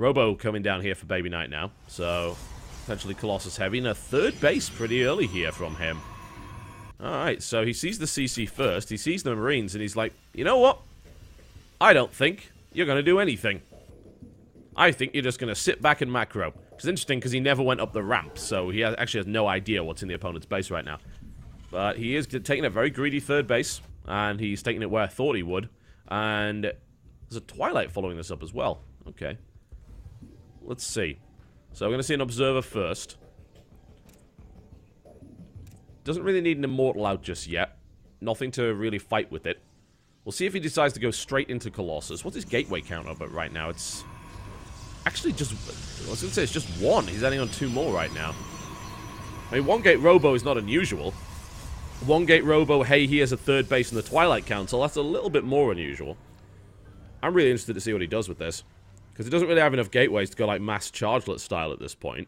Robo coming down here for Baby Knight now. So, potentially Colossus heavy. And a third base pretty early here from him. Alright, so he sees the CC first. He sees the Marines, and he's like, you know what? I don't think you're going to do anything. I think you're just going to sit back and macro. Which is interesting because he never went up the ramp, so he actually has no idea what's in the opponent's base right now. But he is taking a very greedy third base, and he's taking it where I thought he would. And there's a Twilight following this up as well. Okay. Let's see. So we're going to see an Observer first. Doesn't really need an Immortal out just yet. Nothing to really fight with it. We'll see if he decides to go straight into Colossus. What's his gateway count up at right now? It's actually just... I was going to say it's just 1. He's adding on 2 more right now. I mean, 1 gate Robo is not unusual. 1 gate Robo, hey, he has a third base in the Twilight Council. That's a little bit more unusual. I'm really interested to see what he does with this. Because he doesn't really have enough gateways to go like mass chargelet style at this point.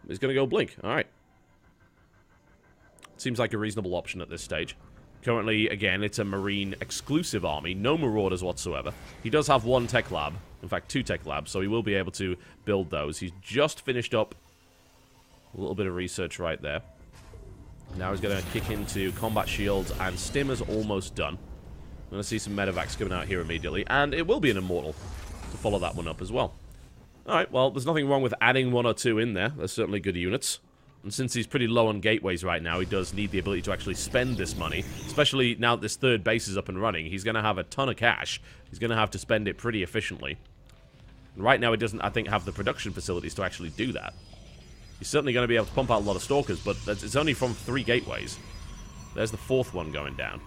He's going to go Blink. Alright. Seems like a reasonable option at this stage. Currently, again, it's a Marine exclusive army. No Marauders whatsoever. He does have 1 tech lab. In fact, 2 tech labs, so he will be able to build those. He's just finished up a little bit of research right there. Now he's going to kick into combat shields, and Stim is almost done. I'm going to see some medevacs coming out here immediately, and it will be an Immortal to follow that one up as well. Alright, well, there's nothing wrong with adding 1 or 2 in there. They're certainly good units. And since he's pretty low on gateways right now, he does need the ability to actually spend this money. Especially now that this third base is up and running. He's going to have a ton of cash. He's going to have to spend it pretty efficiently. And right now, he doesn't, I think, have the production facilities to actually do that. He's certainly going to be able to pump out a lot of Stalkers, but it's only from 3 gateways. There's the 4th one going down.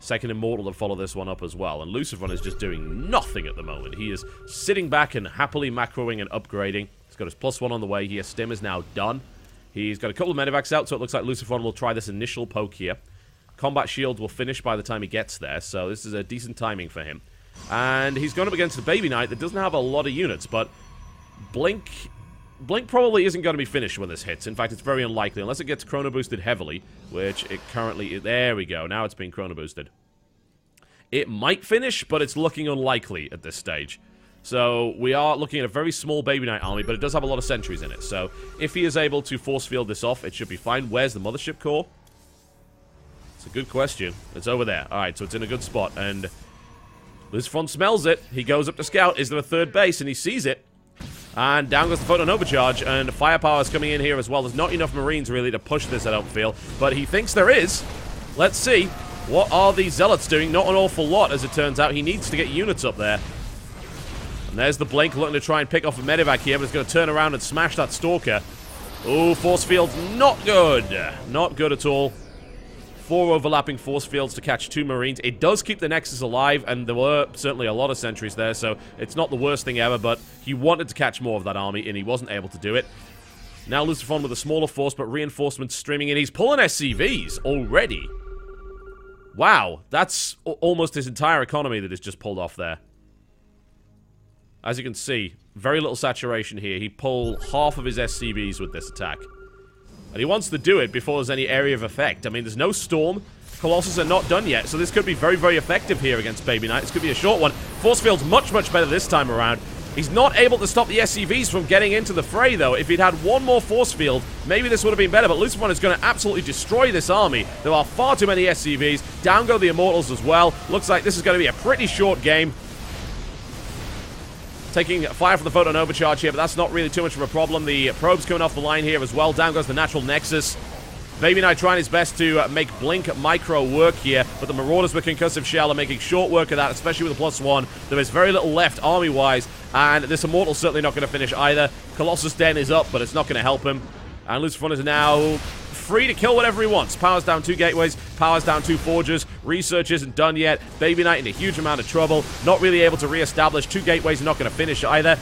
Second Immortal to follow this one up as well. And Luciferon is just doing nothing at the moment. He is sitting back and happily macroing and upgrading. He's got his +1 on the way here. Stim is now done. He's got a couple of medevacs out, so it looks like Luciferon will try this initial poke here. Combat shield will finish by the time he gets there, so this is a decent timing for him. And he's going up against the Baby Knight that doesn't have a lot of units, but Blink probably isn't going to be finished when this hits. In fact, it's very unlikely, unless it gets chrono boosted heavily, which it currently... There we go, now it's being chrono boosted. It might finish, but it's looking unlikely at this stage. So, we are looking at a very small Baby Knight army, but it does have a lot of sentries in it. So, if he is able to force field this off, it should be fine. Where's the Mothership Core? It's a good question. It's over there. Alright, so it's in a good spot. And Luciferon smells it. He goes up to scout. Is there a third base? And he sees it. And down goes the photon overcharge. And firepower is coming in here as well. There's not enough Marines, really, to push this, I don't feel. But he thinks there is. Let's see. What are these Zealots doing? Not an awful lot, as it turns out. He needs to get units up there. And there's the Blink looking to try and pick off a medevac here, but it's going to turn around and smash that Stalker. Oh, force fields, not good. Not good at all. 4 overlapping force fields to catch 2 Marines. It does keep the Nexus alive, and there were certainly a lot of sentries there, so it's not the worst thing ever, but he wanted to catch more of that army, and he wasn't able to do it. Now Luciferon with a smaller force, but reinforcements streaming in. He's pulling SCVs already. Wow, that's almost his entire economy that is just pulled off there. As you can see, very little saturation here. He pulled half of his SCVs with this attack. And he wants to do it before there's any area of effect. I mean, there's no storm. Colossus are not done yet, so this could be very, very effective here against Baby Knight. This could be a short one. Force field's much, much better this time around. He's not able to stop the SCVs from getting into the fray, though. If he'd had 1 more force field, maybe this would have been better, but Luciferon is going to absolutely destroy this army. There are far too many SCVs. Down go the Immortals as well. Looks like this is going to be a pretty short game. Taking fire from the photon overcharge here, but that's not really too much of a problem. The probe's coming off the line here as well. Down goes the natural Nexus. Baby Knight trying his best to make Blink micro work here, but the Marauders with Concussive Shell are making short work of that, especially with a +1. There is very little left army-wise, and this Immortal's certainly not going to finish either. Colossus Den is up, but it's not going to help him. And Luciferon is now free to kill whatever he wants. Powers down 2 gateways, powers down 2 forges. Research isn't done yet. Baby Knight in a huge amount of trouble. Not really able to re-establish. 2 gateways are not going to finish either.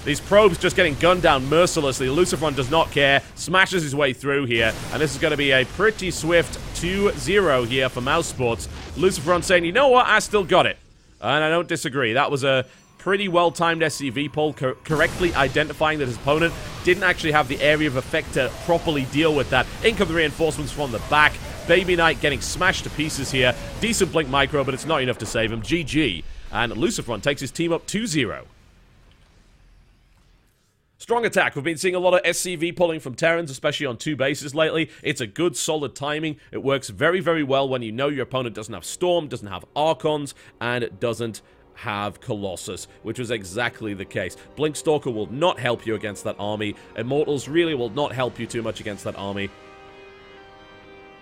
These probes just getting gunned down mercilessly. Luciferon does not care. Smashes his way through here. And this is going to be a pretty swift 2-0 here for Mousesports. Luciferon saying, you know what? I still got it. And I don't disagree. That was a pretty well-timed SCV pull, correctly identifying that his opponent didn't actually have the area of effect to properly deal with that. In come the reinforcements from the back. Baby Knight getting smashed to pieces here. Decent Blink micro, but it's not enough to save him. GG. And Luciferon takes his team up 2-0. Strong attack. We've been seeing a lot of SCV pulling from Terrans, especially on 2 bases lately. It's a good, solid timing. It works very, very well when you know your opponent doesn't have Storm, doesn't have Archons, and it doesn't have Colossus, which was exactly the case. Blinkstalker will not help you against that army. Immortals really will not help you too much against that army.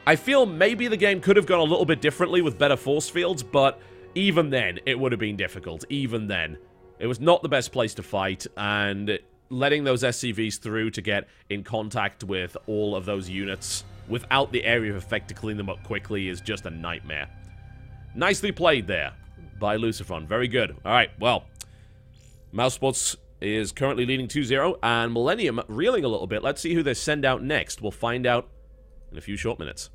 I feel maybe the game could have gone a little bit differently with better force fields, but even then, it would have been difficult. Even then. It was not the best place to fight, and letting those SCVs through to get in contact with all of those units without the area of effect to clean them up quickly is just a nightmare. Nicely played there by Lucifron. Very good. Alright, well, Mousesports is currently leading 2-0, and Millenium reeling a little bit. Let's see who they send out next. We'll find out in a few short minutes.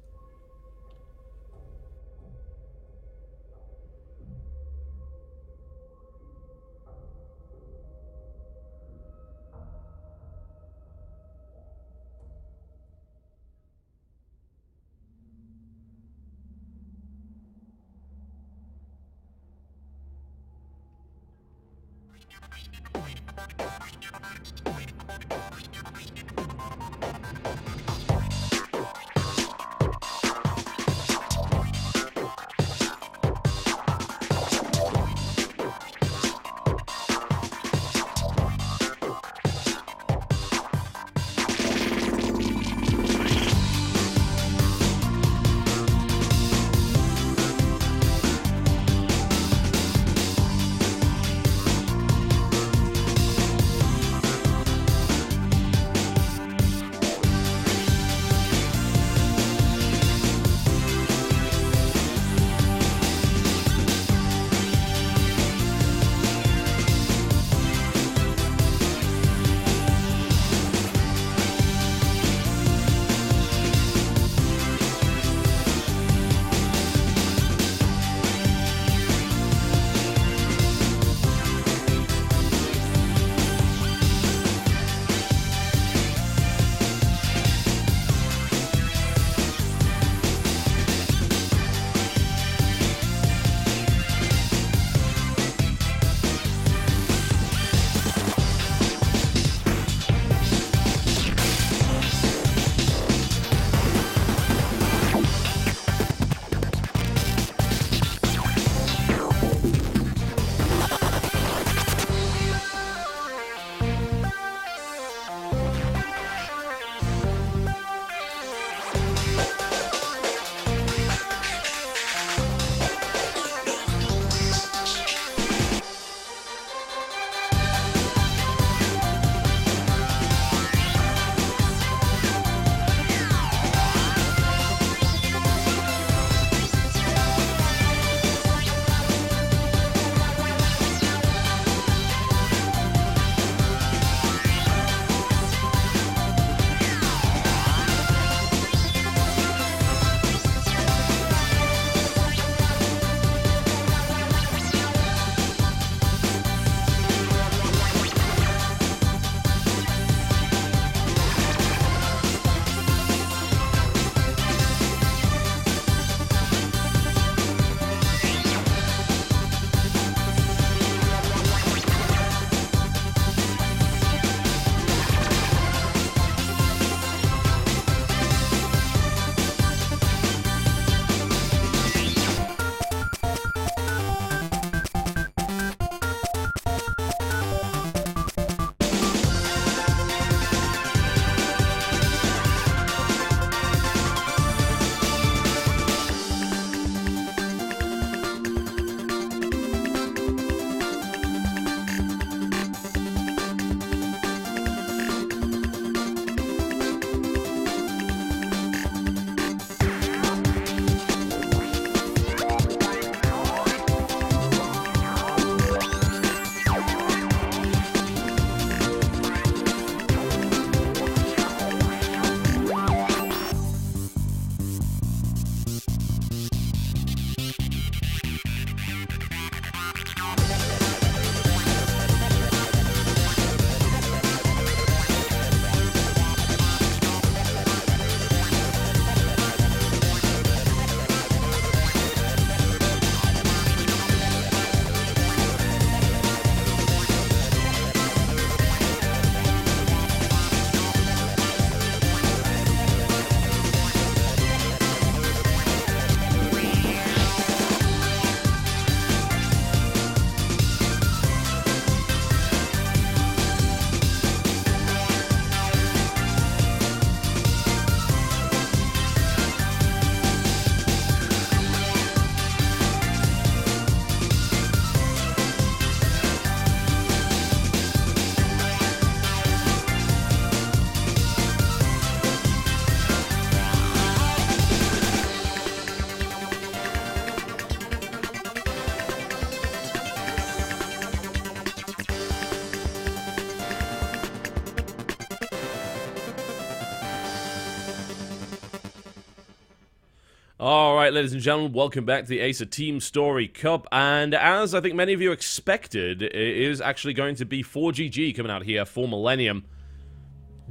Alright, ladies and gentlemen, welcome back to the Acer Team Story Cup, and as I think many of you expected, it is actually going to be 4GG coming out here for Millenium.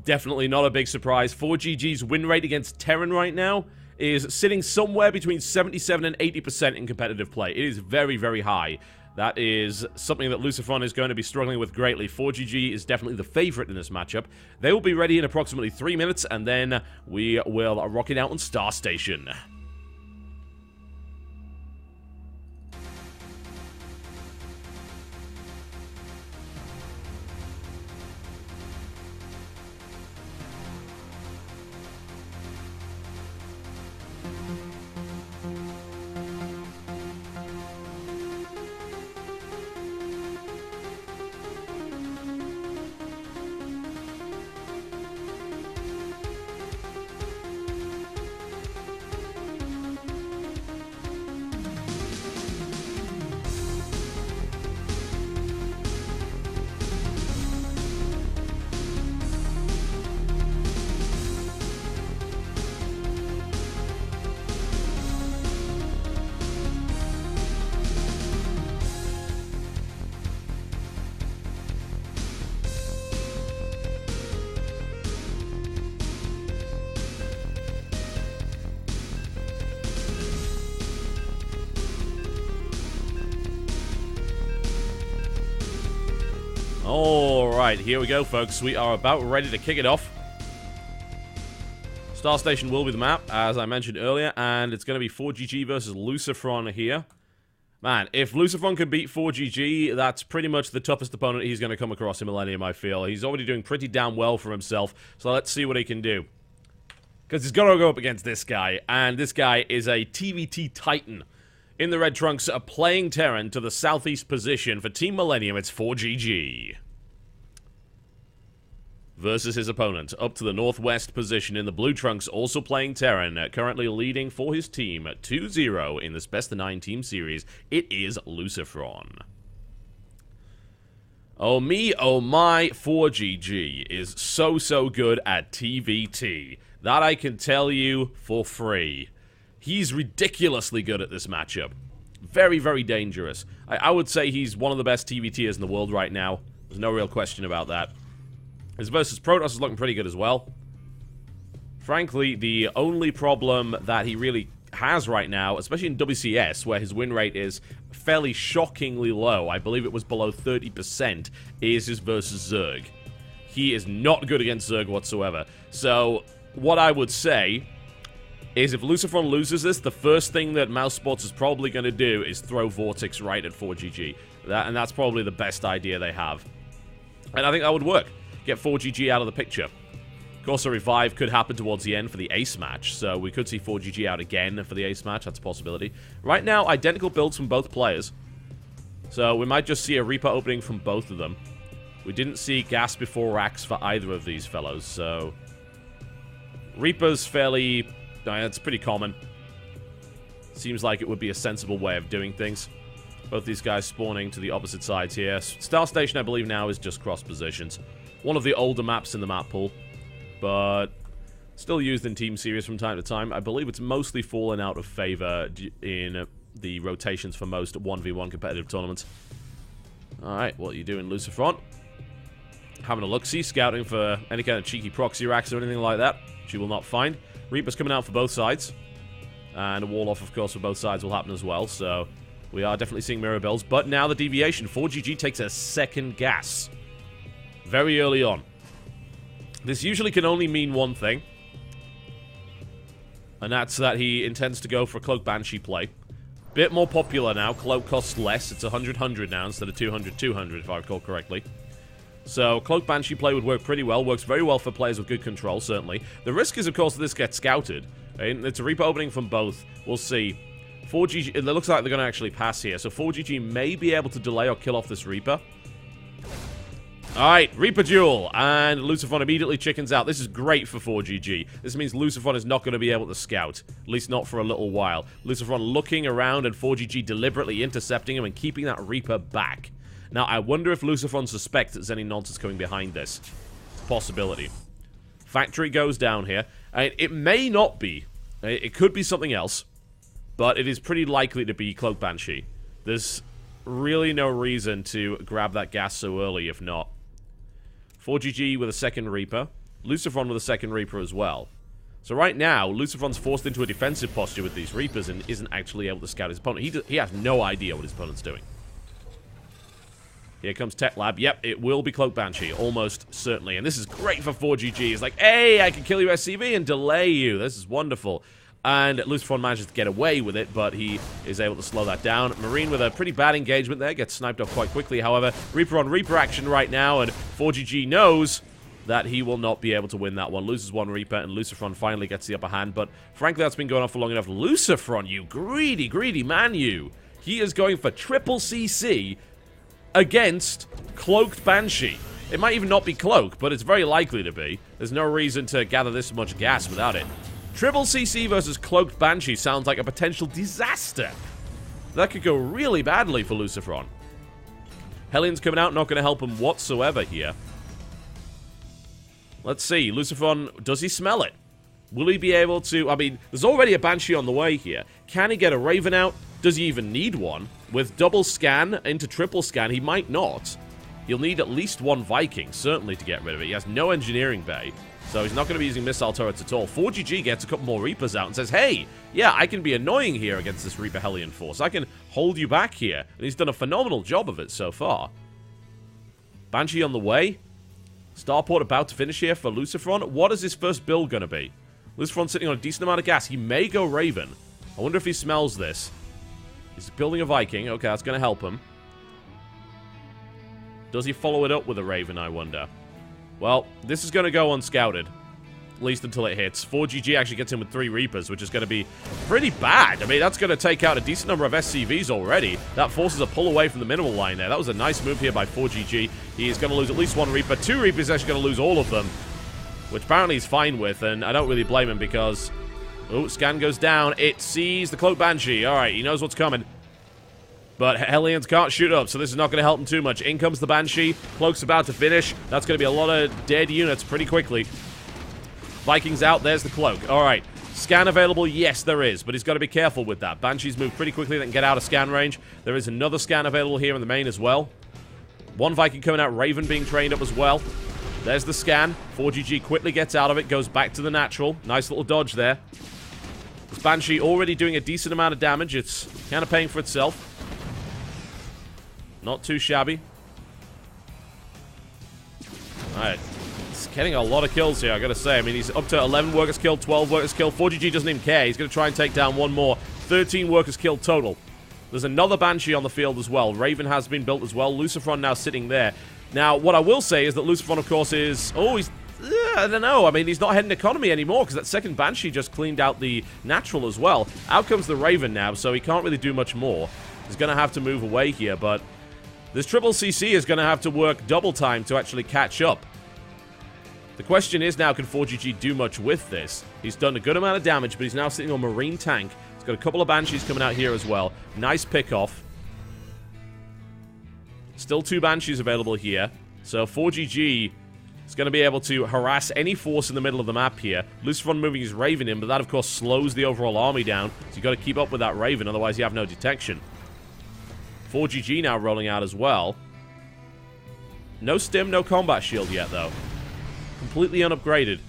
Definitely not a big surprise. 4GG's win rate against Terran right now is sitting somewhere between 77 and 80% in competitive play. It is very, very high. That is something that Lucifron is going to be struggling with greatly. 4GG is definitely the favorite in this matchup. They will be ready in approximately 3 minutes, and then we will rock it out on Star Station. Alright, here we go, folks. We are about ready to kick it off. Star Station will be the map, as I mentioned earlier, and it's going to be 4GG versus Lucifron here. Man, if Lucifron can beat 4GG, that's pretty much the toughest opponent he's going to come across in Millenium, I feel. He's already doing pretty damn well for himself, so let's see what he can do. Because he's got to go up against this guy, and this guy is a TVT Titan. In the red trunks, playing Terran to the southeast position for Team Millenium, it's 4GG. Versus his opponent, up to the northwest position in the blue trunks, also playing Terran, currently leading for his team 2-0 in this best-of-9 team series. It is Lucifron. Oh me, oh my, 4GG is so good at TVT. That I can tell you for free. He's ridiculously good at this matchup. Very, very dangerous. I would say he's one of the best TVTers in the world right now. There's no real question about that. His versus Protoss is looking pretty good as well. Frankly, the only problem that he really has right now, especially in WCS, where his win rate is fairly shockingly low, I believe it was below 30%, is his versus Zerg. He is not good against Zerg whatsoever. So, what I would say is if Lucifron loses this, the first thing that Mousesports is probably going to do is throw Vortex right at 4GG. And that's probably the best idea they have. And I think that would work. Get 4GG out of the picture. Of course, a revive could happen towards the end for the ace match, so we could see 4GG out again for the ace match. That's a possibility. Right now, identical builds from both players. So we might just see a Reaper opening from both of them. We didn't see gas before racks for either of these fellows, so Reaper's fairly... it's pretty common. Seems like it would be a sensible way of doing things. Both these guys spawning to the opposite sides here. Star Station, I believe, now is just cross positions. One of the older maps in the map pool, but still used in Team Series from time to time. I believe it's mostly fallen out of favor in the rotations for most 1v1 competitive tournaments. Alright, what are you doing, Lucifron? Having a look-see, scouting for any kind of cheeky proxy racks or anything like that. She will not find. Reaper's coming out for both sides. And a wall-off, of course, for both sides will happen as well, so we are definitely seeing mirror builds. But now the deviation. 4GG takes a second gas. Very early on. This usually can only mean one thing. And that's that he intends to go for a Cloak Banshee play. Bit more popular now. Cloak costs less. It's 100-100 now instead of 200-200, if I recall correctly. So, Cloak Banshee play would work pretty well. Works very well for players with good control, certainly. The risk is, of course, that this gets scouted. It's a Reaper opening from both. We'll see. 4GG... It looks like they're going to actually pass here. So, 4GG may be able to delay or kill off this Reaper. Alright, Reaper duel, and Lucifron immediately chickens out. This is great for 4GG. This means Lucifron is not going to be able to scout, at least not for a little while. Lucifron looking around and 4GG deliberately intercepting him and keeping that Reaper back. Now, I wonder if Lucifron suspects that there's any nonsense coming behind this. Possibility. Factory goes down here. It may not be. It could be something else. But it is pretty likely to be Cloak Banshee. There's really no reason to grab that gas so early, if not. 4GG with a second Reaper. Lucifron with a second Reaper as well. So right now, Lucifron's forced into a defensive posture with these Reapers and isn't actually able to scout his opponent. He has no idea what his opponent's doing. Here comes Tech Lab. Yep, it will be Cloak Banshee, almost certainly. And this is great for 4GG. It's like, hey, I can kill you SCV and delay you. This is wonderful. And Lucifron manages to get away with it, but he is able to slow that down. Marine with a pretty bad engagement there, gets sniped off quite quickly. However, Reaper on Reaper action right now, and 4GG knows that he will not be able to win that one. Loses one Reaper, and Lucifron finally gets the upper hand. But frankly, that's been going on for long enough. Lucifron, you greedy, greedy man, you. He is going for triple CC against Cloaked Banshee. It might even not be Cloak, but it's very likely to be. There's no reason to gather this much gas without it. Triple CC versus Cloaked Banshee sounds like a potential disaster. That could go really badly for Lucifron. Hellions coming out, not going to help him whatsoever here. Let's see. Lucifron, does he smell it? Will he be able to... I mean, there's already a Banshee on the way here. Can he get a Raven out? Does he even need one? With double scan into triple scan, he might not. He'll need at least one Viking, certainly, to get rid of it. He has no engineering bay, so he's not going to be using missile turrets at all. 4GG gets a couple more Reapers out and says, hey, yeah, I can be annoying here against this Reaper Hellion force. I can hold you back here. And he's done a phenomenal job of it so far. Banshee on the way. Starport about to finish here for Lucifron. What is his first build going to be? Lucifron sitting on a decent amount of gas. He may go Raven. I wonder if he smells this. He's building a Viking. Okay, that's going to help him. Does he follow it up with a Raven, I wonder? Well, this is going to go unscouted. At least until it hits. 4GG actually gets in with 3 Reapers, which is going to be pretty bad. I mean, that's going to take out a decent number of SCVs already. That forces a pull away from the minimal line there. That was a nice move here by 4GG. He is going to lose at least 1 Reaper. 2 Reapers actually going to lose all of them, which apparently he's fine with, and I don't really blame him because... Oh, scan goes down. It sees the Cloak Banshee. All right, he knows what's coming. But Hellions can't shoot up, so this is not going to help him too much. In comes the Banshee. Cloak's about to finish. That's going to be a lot of dead units pretty quickly. Vikings out. There's the Cloak. All right. Scan available? Yes, there is, but he's got to be careful with that. Banshees move pretty quickly. They can get out of scan range. There is another scan available here in the main as well. 1 Viking coming out. Raven being trained up as well. There's the scan. 4GG quickly gets out of it. Goes back to the natural. Nice little dodge there. This Banshee already doing a decent amount of damage. It's kind of paying for itself. Not too shabby. Alright. He's getting a lot of kills here, I gotta say. I mean, he's up to 11 workers killed, 12 workers killed. 4GG doesn't even care. He's gonna try and take down 1 more. 13 workers killed total. There's another Banshee on the field as well. Raven has been built as well. Lucifron now sitting there. Now, what I will say is that Lucifron, of course, is... Oh, he's... I don't know. I mean, he's not heading economy anymore because that second Banshee just cleaned out the natural as well. Out comes the Raven now, so he can't really do much more. He's gonna have to move away here, but... This triple CC is going to have to work double time to actually catch up. The question is now, can 4GG do much with this? He's done a good amount of damage, but he's now sitting on Marine Tank. He's got a couple of Banshees coming out here as well. Nice pick-off. Still 2 Banshees available here. So 4GG is going to be able to harass any force in the middle of the map here. Lucifron moving his Raven in, but that, of course, slows the overall army down. So you've got to keep up with that Raven, otherwise you have no detection. 4GG now rolling out as well. No stim, no combat shield yet, though. Completely unupgraded.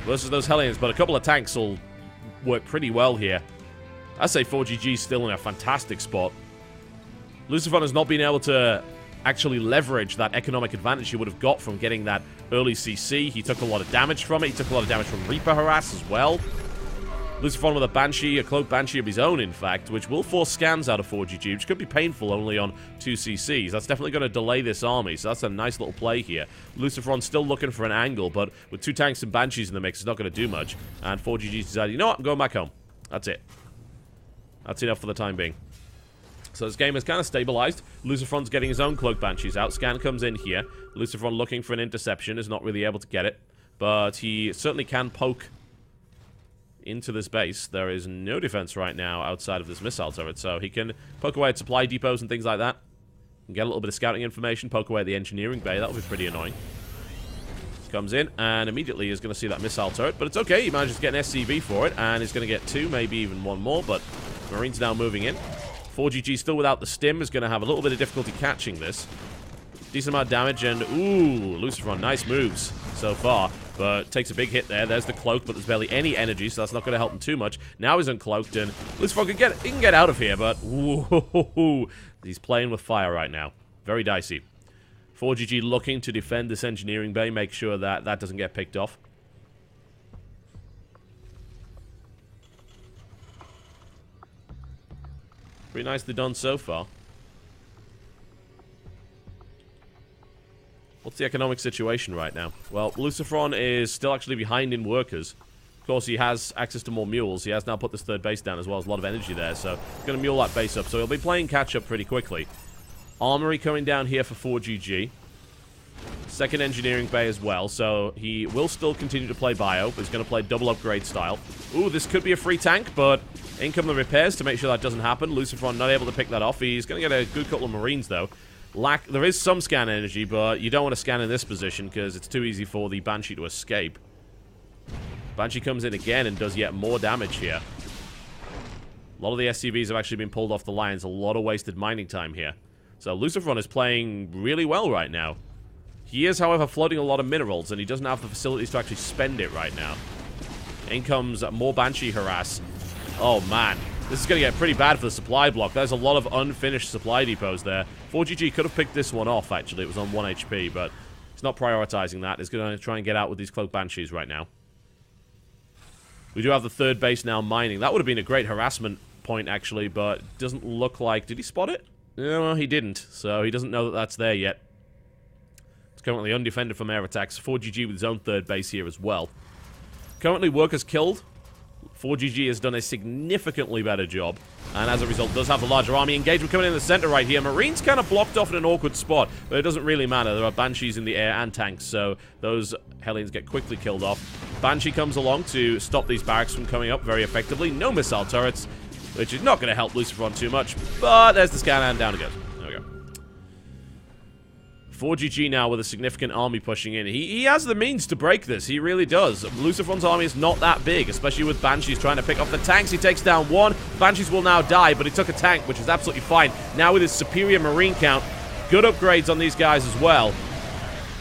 Versus those Hellions, but a couple of tanks will work pretty well here. I say 4GG still in a fantastic spot. Lucifron has not been able to actually leverage that economic advantage he would have got from getting that early CC. He took a lot of damage from it. He took a lot of damage from Reaper harass as well. Lucifron with a Banshee, a Cloak Banshee of his own, in fact, which will force scans out of 4GG, which could be painful only on 2 CCs. That's definitely going to delay this army, so that's a nice little play here. Lucifron still looking for an angle, but with 2 tanks and Banshees in the mix, it's not going to do much. And 4GG's decided, you know what, I'm going back home. That's it. That's enough for the time being. So this game is kind of stabilized. Lucifron's getting his own Cloak Banshees out. Scan comes in here. Lucifron looking for an interception, is not really able to get it. But he certainly can poke into this base. There is no defense right now outside of this missile turret, so he can poke away at supply depots and things like that. And get a little bit of scouting information, poke away at the engineering bay. That would be pretty annoying. Comes in and immediately is going to see that missile turret, but it's okay. He manages to get an SCV for it, and he's going to get 2, maybe even 1 more, but Marine's now moving in. 4GG still without the stim is going to have a little bit of difficulty catching this. Decent amount of damage, and ooh, Luciferon, nice moves so far, but takes a big hit there. There's the cloak, but there's barely any energy, so that's not going to help him too much. Now he's uncloaked, and Luciferon can get out of here, but ooh, he's playing with fire right now. Very dicey. 4GG looking to defend this engineering bay, make sure that that doesn't get picked off. Pretty nicely done so far. What's the economic situation right now? Well, Luciferon is still actually behind in workers. Of course, he has access to more mules. He has now put this third base down as well. There's a lot of energy there, so he's going to mule that base up. So he'll be playing catch-up pretty quickly. Armory coming down here for 4GG. Second engineering bay as well, so he will still continue to play bio, but he's going to play double upgrade style. Ooh, this could be a free tank, but in come the repairs to make sure that doesn't happen. Luciferon not able to pick that off. He's going to get a good couple of Marines, though. There is some scan energy, but you don't want to scan in this position because it's too easy for the Banshee to escape. Banshee comes in again and does yet more damage here. A lot of the SCVs have actually been pulled off the lines. A lot of wasted mining time here. So Luciferon is playing really well right now. He is, however, flooding a lot of minerals, and he doesn't have the facilities to actually spend it right now. In comes more Banshee harass. Oh, man. This is going to get pretty bad for the supply block. There's a lot of unfinished supply depots there. 4GG could have picked this one off, actually. It was on 1 HP, but he's not prioritizing that. He's going to try and get out with these Cloak Banshees right now. We do have the third base now mining. That would have been a great harassment point, actually, but it doesn't look like... Did he spot it? No, he didn't, so he doesn't know that that's there yet. It's currently undefended from air attacks. 4GG with his own third base here as well. Currently, workers killed. 4GG has done a significantly better job, and as a result does have the larger army. Engagement coming in the center right here. Marines kind of blocked off in an awkward spot, but it doesn't really matter. There are Banshees in the air and tanks, so those Hellions get quickly killed off. Banshee comes along to stop these barracks from coming up very effectively. No missile turrets, which is not going to help Luciferon too much, but there's the scan and down it goes. 4GG now with a significant army pushing in. He has the means to break this. He really does. Luciferon's army is not that big, especially with Banshees trying to pick off the tanks. He takes down one. Banshees will now die, but he took a tank, which is absolutely fine. Now with his superior Marine count, good upgrades on these guys as well.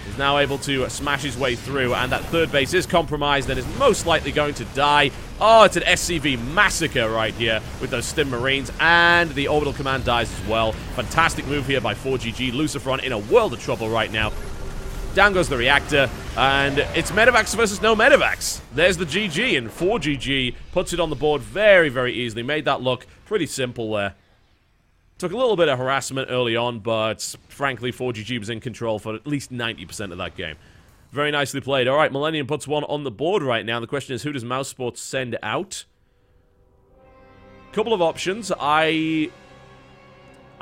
He's now able to smash his way through, and that third base is compromised and is most likely going to die. Oh, it's an SCV massacre right here with those Stim Marines, and the Orbital Command dies as well. Fantastic move here by 4GG. Luciferon in a world of trouble right now. Down goes the reactor, and it's Medivacs versus no Medivacs. There's the GG, and 4GG puts it on the board very, very easily. Made that look pretty simple there. Took a little bit of harassment early on, but frankly, 4GG was in control for at least 90% of that game. Very nicely played. All right, Millenium puts one on the board right now. The question is, who does Mousesports send out? Couple of options. I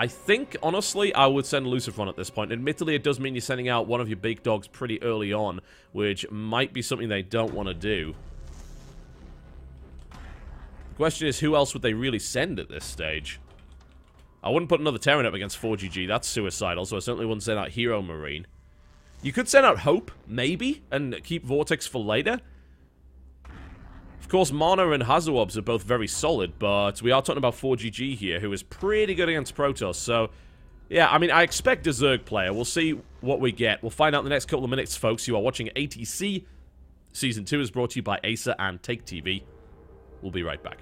think, honestly, I would send Luciferon at this point. Admittedly, it does mean you're sending out one of your big dogs pretty early on, which might be something they don't want to do. The question is, who else would they really send at this stage? I wouldn't put another Terran up against 4GG. That's suicidal, so I certainly wouldn't send out Hero Marine. You could send out Hope, maybe, and keep Vortex for later. Of course, Mana and Hazuobs are both very solid, but we are talking about 4GG here, who is pretty good against Protoss, so... Yeah, I mean, I expect a Zerg player. We'll see what we get. We'll find out in the next couple of minutes, folks. You are watching ATC. Season 2 is brought to you by Acer and Take TV. We'll be right back.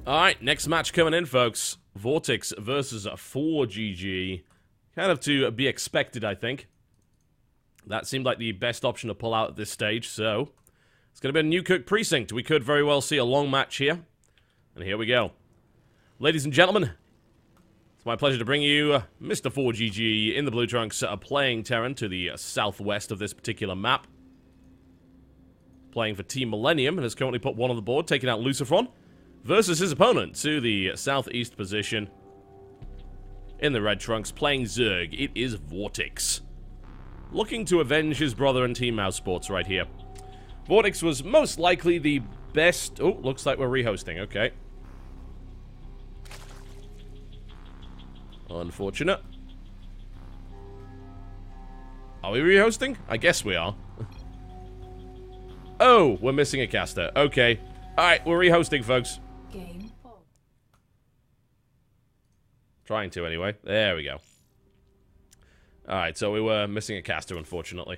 Alright, next match coming in, folks. Vortex versus 4GG. Kind of to be expected, I think. That seemed like the best option to pull out at this stage, so... It's going to be a Newkirk Precinct. We could very well see a long match here. And here we go. Ladies and gentlemen, it's my pleasure to bring you Mr. 4GG in the blue trunks playing Terran to the southwest of this particular map. Playing for Team Millenium and has currently put one on the board, taking out Lucifron. Versus his opponent to the southeast position in the red trunks, playing Zerg. It is Vortex. Looking to avenge his brother and Team Mousesports right here. Vortex was most likely the best... Oh, looks like we're rehosting. Okay. Unfortunate. Are we rehosting? I guess we are. Oh, we're missing a caster. Okay. Alright, we're rehosting, folks. Game 4. Trying to, anyway. There we go. Alright, so we were missing a caster, unfortunately.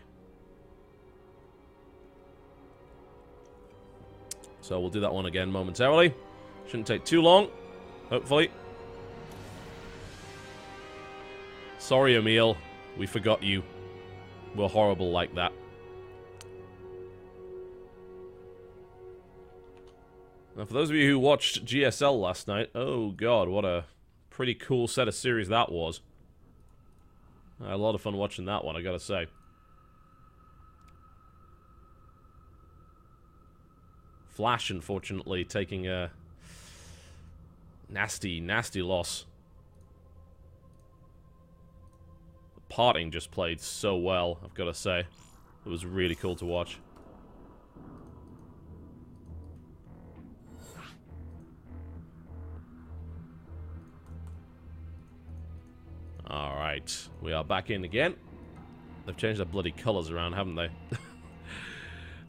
So we'll do that one again momentarily. Shouldn't take too long, hopefully. Sorry, Emil. We forgot you. We're horrible like that. Now, for those of you who watched GSL last night, oh god, what a pretty cool set of series that was. I had a lot of fun watching that one, I gotta say. Flash, unfortunately, taking a nasty, nasty loss. The Parting just played so well, I've gotta say. It was really cool to watch. Alright, we are back in again. They've changed their bloody colours around, haven't they?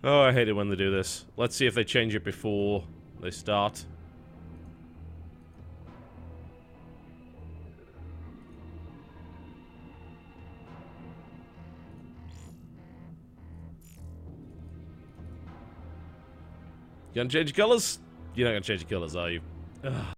Oh, I hate it when they do this. Let's see if they change it before they start. You gonna change your colours? You're not gonna change your colours, are you? Ugh.